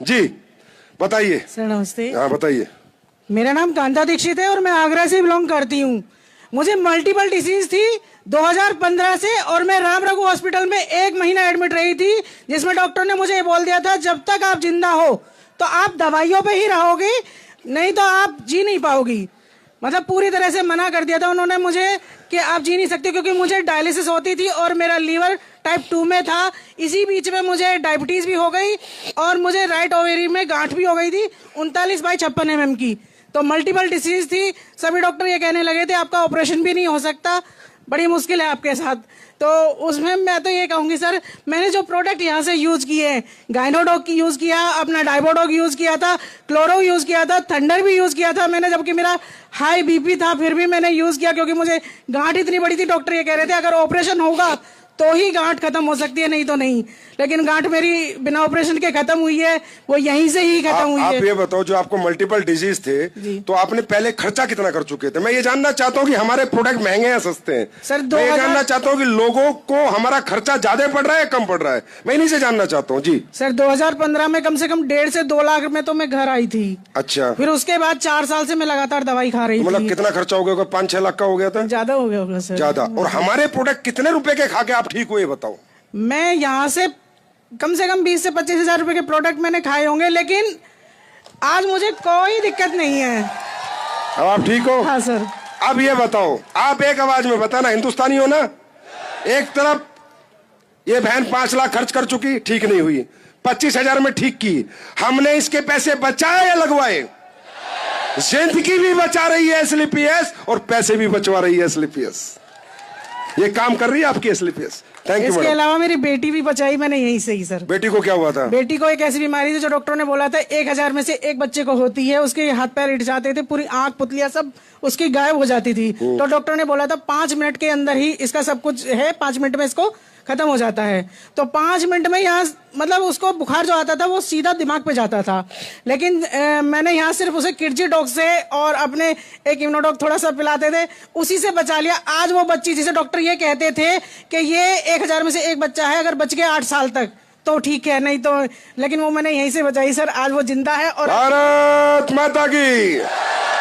जी बताइए सर नमस्ते। हाँ बताइए। मेरा नाम कांता दीक्षित है और मैं आगरा से बिलोंग करती हूँ। मुझे मल्टीपल डिसीज थी 2015 से और मैं राम रघु हॉस्पिटल में 1 महीना एडमिट रही थी, जिसमें डॉक्टर ने मुझे बोल दिया था जब तक आप जिंदा हो तो आप दवाइयों पे ही रहोगे, नहीं तो आप जी नहीं पाओगी। मतलब पूरी तरह से मना कर दिया था उन्होंने मुझे कि आप जी नहीं सकते, क्योंकि मुझे डायलिसिस होती थी और मेरा लीवर टाइप 2 में था। इसी बीच में मुझे डायबिटीज भी हो गई और मुझे राइट ओवेरी में गांठ भी हो गई थी 39/56 mm की। तो मल्टीपल डिसीज थी। सभी डॉक्टर ये कहने लगे थे आपका ऑपरेशन भी नहीं हो सकता, बड़ी मुश्किल है आपके साथ। तो उसमें मैं तो ये कहूंगी सर, मैंने जो प्रोडक्ट यहाँ से यूज किए हैं, गाइनोडॉग की यूज किया, अपना डाइबोडॉग यूज किया था, क्लोरो यूज किया था, थंडर भी यूज किया था मैंने, जबकि मेरा हाई बीपी था फिर भी मैंने यूज किया, क्योंकि मुझे गांठ इतनी बड़ी थी। डॉक्टर ये कह रहे थे अगर ऑपरेशन होगा तो ही गांठ खत्म हो सकती है, नहीं तो नहीं। लेकिन गांठ मेरी बिना ऑपरेशन के खत्म हुई है, वो यहीं से ही खत्म हुई है। आप ये बताओ, जो आपको मल्टीपल डिजीज थे तो आपने पहले खर्चा कितना कर चुके थे? मैं ये जानना चाहता हूँ कि हमारे प्रोडक्ट महंगे या सस्ते हैं सर। मैं ये जानना चाहता हूँ कि लोगों को हमारा खर्चा ज्यादा पड़ रहा है कम पड़ रहा है, मैं इन्हीं से जानना चाहता हूँ। जी सर 2015 में कम से कम 1.5 से 2 लाख में तो मैं घर आई थी। अच्छा। फिर उसके बाद 4 साल से मैं लगातार दवाई खा रही थी। मतलब कितना खर्चा हो गया? 5-6 लाख का हो गया था? ज्यादा हो गया होगा सर। ज्यादा। और हमारे प्रोडक्ट कितने रुपए के खा के आप ठीक हुए बताओ? मैं यहाँ से कम 20 से 25 हजार रुपए के प्रोडक्ट मैंने खाए होंगे, लेकिन आज मुझे कोई दिक्कत नहीं है। अब आप ठीक हो? हाँ सर। अब ये बताओ, आप एक आवाज में बताना, हिंदुस्तानी हो ना? एक तरफ ये बहन 5 लाख खर्च कर चुकी, ठीक नहीं हुई, 25,000 में ठीक की। हमने इसके पैसे बचाए या लगवाए? जिंदगी भी बचा रही है एसलीपीएस और पैसे भी बचवा रही है एसलीपीएस। ये काम कर रही है आपकी एसलीपीएस। Thank you. इसके अलावा मेरी बेटी भी बचाई मैंने यहीं से ही सर। बेटी को क्या हुआ था? बेटी को एक ऐसी बीमारी थी जो डॉक्टर ने बोला था 1000 में से एक बच्चे को होती है। उसके हाथ पैर हिट जाते थे, पूरी आंख पुतलियां सब उसकी गायब हो जाती थी। तो डॉक्टर ने बोला था 5 मिनट के अंदर ही इसका सब कुछ है, 5 मिनट में इसको खत्म हो जाता है। तो 5 मिनट में यहाँ मतलब उसको बुखार जो आता था वो सीधा दिमाग पे जाता था। लेकिन मैंने यहाँ सिर्फ उसे किडजी डॉग से और अपने एक इम्यूनोडॉग थोड़ा सा पिलाते थे, उसी से बचा लिया। आज वो बच्ची, जिसे डॉक्टर ये कहते थे कि ये 1000 में से एक बच्चा है, अगर बच गया 8 साल तक तो ठीक है, नहीं तो, लेकिन वो मैंने यहीं से बचाई सर। आज वो जिंदा है। और भारत माता की,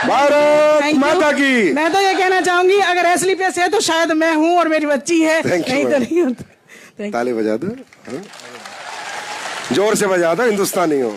भारत माता की। मैं तो ये कहना चाहूंगी अगर एसलीपीएस है तो शायद मैं हूँ और मेरी बच्ची है, नहीं तो नहीं होता। ताली बजा दो, जोर से बजा दो, हिंदुस्तानी हो।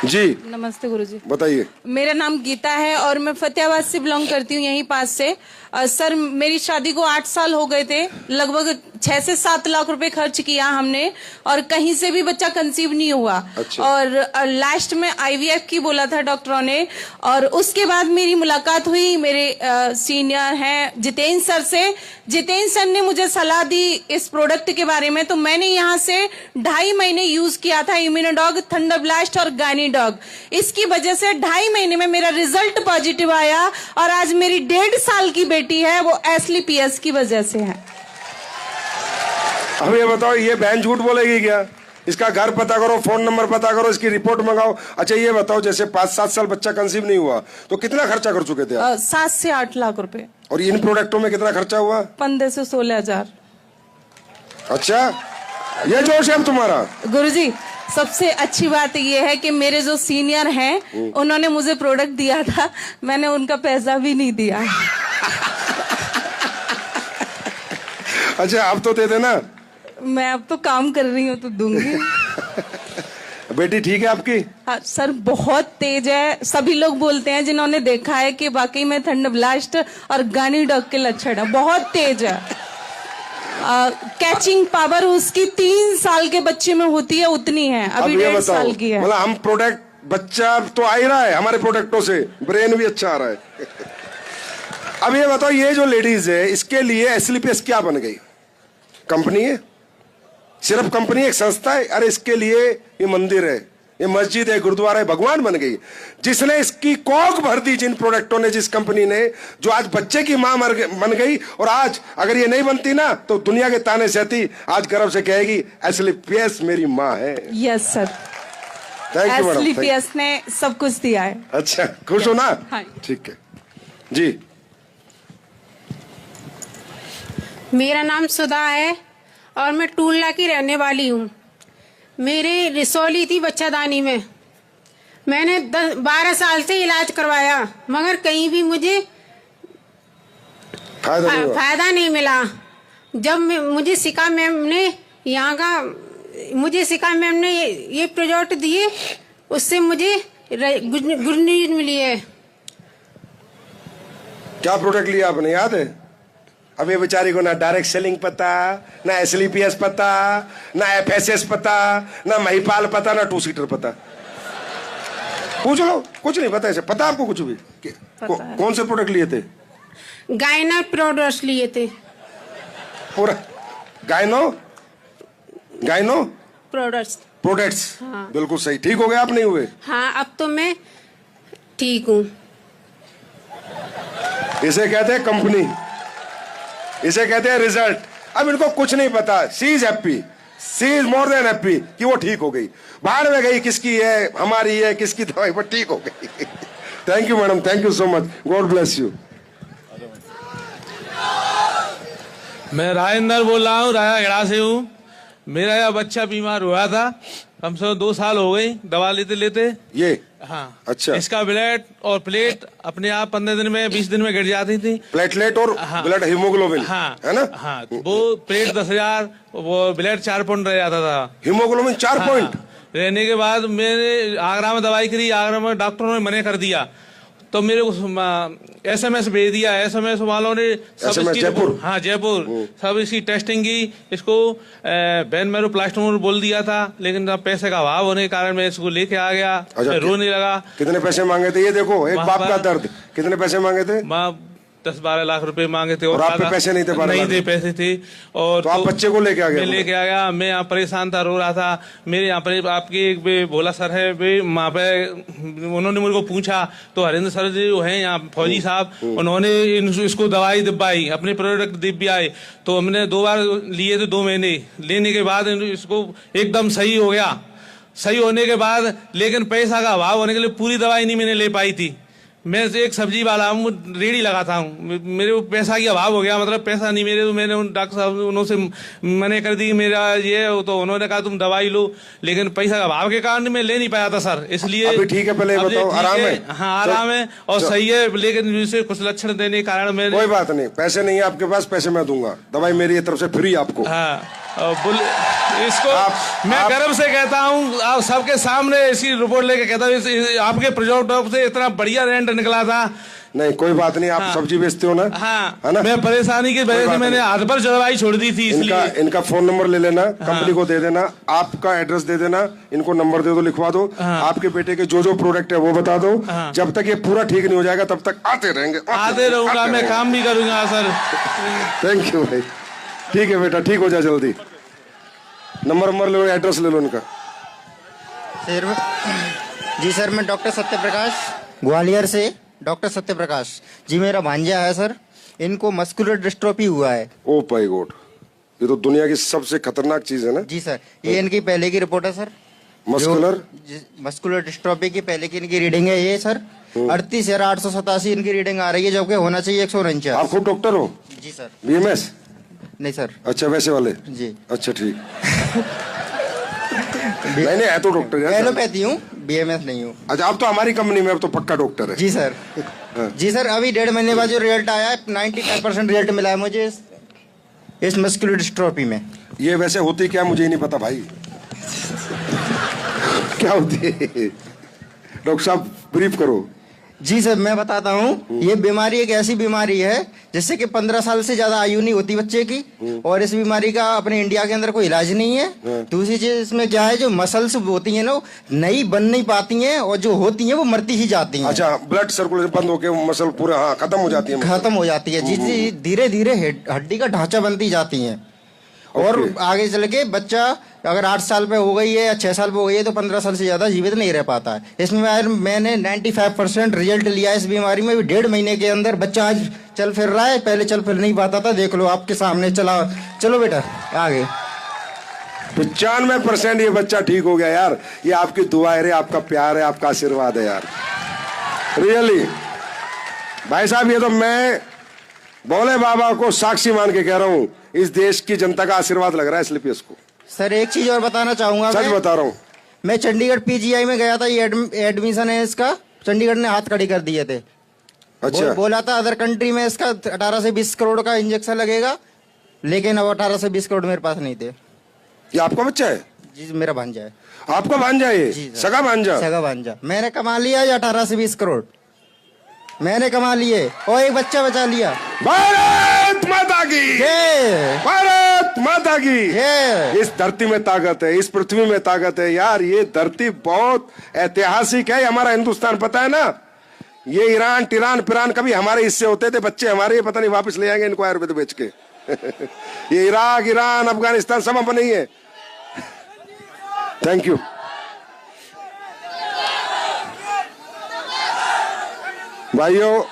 जी नमस्ते गुरुजी। बताइए। मेरा नाम गीता है और मैं फतेहाबाद से बिलोंग करती हूँ, यहीं पास से। सर मेरी शादी को 8 साल हो गए थे, लगभग 6 से 7 लाख रुपए खर्च किया हमने और कहीं से भी बच्चा कंसीव नहीं हुआ। अच्छा। और लास्ट में आईवीएफ की बोला था डॉक्टरों ने। और उसके बाद मेरी मुलाकात हुई मेरे सीनियर हैं जितेंद्र सर से। जितेंद्र सर ने मुझे सलाह दी इस प्रोडक्ट के बारे में, तो मैंने यहाँ से 2.5 महीने यूज किया था इम्यूनोडॉग, थंडर ब्लास्ट और गाइनीडॉग। इसकी वजह से 2.5 महीने में मेरा रिजल्ट पॉजिटिव आया और आज मेरी 1.5 साल की बेटी है, वो एसलीपीएस की वजह से है। अब ये बताओ, ये बहन झूठ बोलेगी क्या? इसका घर पता करो, फोन नंबर पता करो, इसकी रिपोर्ट मंगाओ। अच्छा ये बताओ, जैसे 5-7 साल बच्चा कंसीव नहीं हुआ तो कितना खर्चा कर चुके थे आप? 7 से 8 लाख रुपए। और इन प्रोडक्टों में कितना खर्चा हुआ? 15 से 16 हजार। अच्छा, ये जोश है अब तुम्हारा? गुरुजी सबसे अच्छी बात ये है कि मेरे जो सीनियर हैं उन्होंने मुझे प्रोडक्ट दिया था, मैंने उनका पैसा भी नहीं दिया। अच्छा अब तो दे देना। मैं अब तो काम कर रही हूँ तो दूंगी। बेटी ठीक है आपकी? हाँ सर, बहुत तेज है। सभी लोग बोलते हैं जिन्होंने देखा है कि वाकई में थंडर ब्लास्ट और गाइनीडॉग के लक्षण है, बहुत तेज है। कैचिंग पावर उसकी 3 साल के बच्चे में होती है उतनी है, अभी 1.5 साल की है। मतलब हम प्रोडक्ट, बच्चा तो आ ही रहा है हमारे प्रोडक्टों से, ब्रेन भी अच्छा आ रहा है। अब ये बताओ, ये जो लेडीज है इसके लिए एसलीपीएस क्या बन गई? कंपनी है? सिर्फ कंपनी, एक संस्था है? अरे इसके लिए ये मंदिर है, ये मस्जिद है, गुरुद्वारा है, भगवान बन गई। जिसने इसकी कौक भर दी, जिन प्रोडक्टों ने, जिस कंपनी ने, जो आज बच्चे की मां बन गई। और आज अगर ये नहीं बनती ना तो दुनिया के ताने सहती, आज गर्व से कहेगी एसलीपीएस मेरी मां है। Yes sir, thank you madam. एसलीपीएस ने सब कुछ दिया है। अच्छा, खुश हो ना? हाँ। ठीक है जी। मेरा नाम सुधा है और मैं टूलना की रहने वाली हूँ। मेरी रिसोली थी बच्चादानी में। मैंने 12 साल से इलाज करवाया मगर कहीं भी मुझे फायदा नहीं मिला। जब मुझे सिका मैम ने ये प्रोजेक्ट दिए, उससे मुझे गुड न्यूज मिली है। क्या प्रोडक्ट लिया आपने, याद है? अब ये बेचारी को ना डायरेक्ट सेलिंग पता, ना एसलीपीएस पता, ना एफएसएस पता, ना महिपाल पता, ना 2 सीटर पता। पूछ लो, कुछ नहीं पता ऐसे। पता आपको कुछ भी? कौन से प्रोडक्ट लिए थे? गायना प्रोडक्ट्स लिए थे पूरा। गायनो प्रोडक्ट्स। हाँ। बिल्कुल सही। ठीक हो गए आप, नहीं हुए? हाँ, अब तो मैं ठीक हूँ। इसे कहते हैं कंपनी, इसे कहते हैं रिजल्ट। अब इनको कुछ नहीं पता। She is happy, she is more than happy कि वो ठीक हो गई। बाहर में गई, किसकी है? हमारी है, किसकी दवाई, पर ठीक हो गई। Thank you madam, thank you so much, God bless you. मैं राजेंद्र बोल रहा हूँ, रायागढ़ से हूँ। मेरा यह बच्चा बीमार हुआ था, कम से कम 2 साल हो गई दवा लेते लेते। ये हाँ, अच्छा। इसका ब्लड और प्लेट अपने आप 15 दिन में 20 दिन में गिर जाती थी। प्लेटलेट और हाँ, ब्लड हीमोग्लोबिन, हाँ, है ना? हाँ, वो प्लेट 10,000, वो ब्लड 4 पॉइंट रह जाता था। हीमोग्लोबिन 4 पॉइंट रहने के बाद मैंने आगरा में दवाई करी, आगरा में डॉक्टरों ने मना कर दिया, तो मेरे को SMS भेज दिया। SMS वालों ने सब इसकी जयपुर, हाँ जयपुर, सब इसकी टेस्टिंग की। इसको बेन मैरो प्लास्टोमोर बोल दिया था, लेकिन अब पैसे का अभाव होने के कारण मैं इसको लेके आ गया। अच्छा, रोने लगा। कितने पैसे मांगे थे? ये देखो, एक बाप का दर्द। कितने पैसे मांगे थे? 10-12 लाख रुपए मांगे थे। और आप पे पैसे नहीं थे? 12 नहीं थे, पैसे थे। और तो आप बच्चे को लेके आ गए? मैं लेके आ गया। मैं यहाँ परेशान था, रो रहा था। मेरे यहाँ पर आपके एक भोला सर है, वहाँ पे उन्होंने मेरे को पूछा, तो हरेंद्र सर जी जो है यहाँ फौजी साहब, उन्होंने इसको दवाई दिब्बाई, अपने प्रोडक्ट दिब्बाई। तो हमने 2 बार लिए थे, 2 महीने लेने के बाद इसको एकदम सही हो गया। सही होने के बाद लेकिन पैसा का अभाव होने के लिए पूरी दवाई नहीं मैंने ले पाई थी। मैं एक सब्जी वाला हूँ, रेडी लगाता हूँ, मेरे को पैसा की अभाव हो गया, मतलब पैसा नहीं मेरे। तो मैंने उन डॉक्टर साहब उन्होंने मने कर दी मेरा ये, तो उन्होंने कहा तुम दवाई लो, लेकिन पैसा का अभाव के कारण मैं ले नहीं पाया था सर, इसलिए। अभी ठीक है? पहले बताओ, आराम है? हाँ, आराम है और सही है, लेकिन इसे कुछ लक्षण देने के कारण मैं। कोई बात नहीं, पैसे नहीं है आपके पास, पैसे मैं दूंगा। दवाई मेरी तरफ से फ्री आपको। हाँ, इसको मैं गर्व से कहता हूँ, आप सबके सामने इसकी रिपोर्ट लेके कहता हूँ, आपके प्रोजेक्ट से इतना बढ़िया रेंट निकला था। नहीं, कोई बात नहीं। आप सब्जी बेचते हो ना? हाँ, है ना? मैं परेशानी की वजह से मैंने हाथ पर दवाई छोड़ दी थी, इसलिए। इनका फोन नंबर ले लेना, कंपनी को दे देना, आपका एड्रेस दे देना, इनको नंबर दे दो, लिखवा दो। आपके बेटे के जो प्रोडक्ट है वो बता दो। जब तक ये पूरा ठीक नहीं हो जाएगा तब तक आते रहेंगे। आते रहूंगा, मैं काम भी करूंगा सर। थैंक यू भाई। ठीक है बेटा, ठीक हो जाए जल्दी। नंबर ले लो, एड्रेस ले लो इनका। जी सर, मैं डॉक्टर सत्यप्रकाश, ग्वालियर से डॉक्टर सत्यप्रकाश जी। मेरा भांजा है सर, इनको मस्कुलर डिस्ट्रोफी हुआ है। ओ माय गॉड, ये तो दुनिया की सबसे खतरनाक चीज है ना? जी सर, ये इनकी पहले की रिपोर्ट है सर। मस्कुलर डिस्ट्रोफी की पहले की इनकी रीडिंग है ये सर। 38,887 इनकी रीडिंग आ रही है, जबकि होना चाहिए 149। आप खुद डॉक्टर हो? जी सर। BMS? नहीं सर। अच्छा, वैसे वाले? जी। अच्छा, ठीक। नहीं है तो डॉक्टर है। एलोपैथी हूँ, BMS नहीं हूँ। अच्छा, आप तो हमारी कंपनी में अब तो पक्का डॉक्टर है। जी सर। जी सर, अभी 1.5 महीने बाद जो रिजल्ट आया है, 95% रिजल्ट मिला है मुझे इस मस्कुलर डिस्ट्रोफी में। ये वैसे होती क्या, मुझे ही नहीं पता भाई। क्या होती है डॉक्टर साहब, ब्रीफ करो। जी सर, मैं बताता हूँ। ये बीमारी एक ऐसी बीमारी है जिससे कि 15 साल से ज्यादा आयु नहीं होती बच्चे की, और इस बीमारी का अपने इंडिया के अंदर कोई इलाज नहीं है। दूसरी चीज इसमें क्या है, जो मसल्स होती हैं ना, नई बन नहीं पाती हैं, और जो होती हैं वो मरती ही जाती हैं। अच्छा, ब्लड सर्कुलेशन बंद होकर मसल पूरा, हाँ, खत्म हो जाती है। खत्म हो जाती है जी। धीरे धीरे हड्डी का ढांचा बनती जाती है, और आगे चल के बच्चा अगर 8 साल पे हो गई है या 6 साल पे हो गई है तो 15 साल से ज्यादा जीवित नहीं रह पाता है। इसमें मैंने 95% रिजल्ट लिया है इस बीमारी में। 1.5 महीने के अंदर बच्चा आज चल फिर रहा है, पहले चल फिर नहीं पाता था। देख लो आपके सामने चला। चलो बेटा आगे। 95% ये बच्चा ठीक हो गया यार। ये आपकी दुआ है, आपका प्यार है, आपका आशीर्वाद है यार, रियली। भाई साहब, ये तो मैं भोले बाबा को साक्षी मान के कह रहा हूं, इस देश की जनता का आशीर्वाद लग रहा है एसलीपीएस को, सर एक चीज और बताना चाहूंगा सच बता रहा हूँ। मैं चंडीगढ़ पीजीआई में गया था, ये एडमिशन है इसका, चंडीगढ़ ने हाथ खड़ी कर दिए थे। अच्छा बोला था अदर कंट्री में इसका 18 से 20 करोड़ का इंजेक्शन लगेगा, लेकिन अब 18 से 20 करोड़ मेरे पास नहीं थे। ये आपका बच्चा है? जी मेरा भांजा है। आपका भांजा है ये? जी सर। सगा भांजा? सगा भांजा। मैंने कमा लिया ये 18 से 20 करोड़ मैंने कमा लिए और एक बच्चा बचा लिया। भारत माता की जय, भारत माता की जय। इस धरती में ताकत है, इस पृथ्वी में ताकत है यार। ये धरती बहुत ऐतिहासिक है, हमारा हिंदुस्तान, पता है ना। ये ईरान टिरान पिरान कभी हमारे हिस्से होते थे, बच्चे हमारे, पता नहीं वापस ले आएंगे इनको आयुर्वेद बेच के। ये इराक ईरान अफगानिस्तान सब अपने ही है। Thank you. भाइयों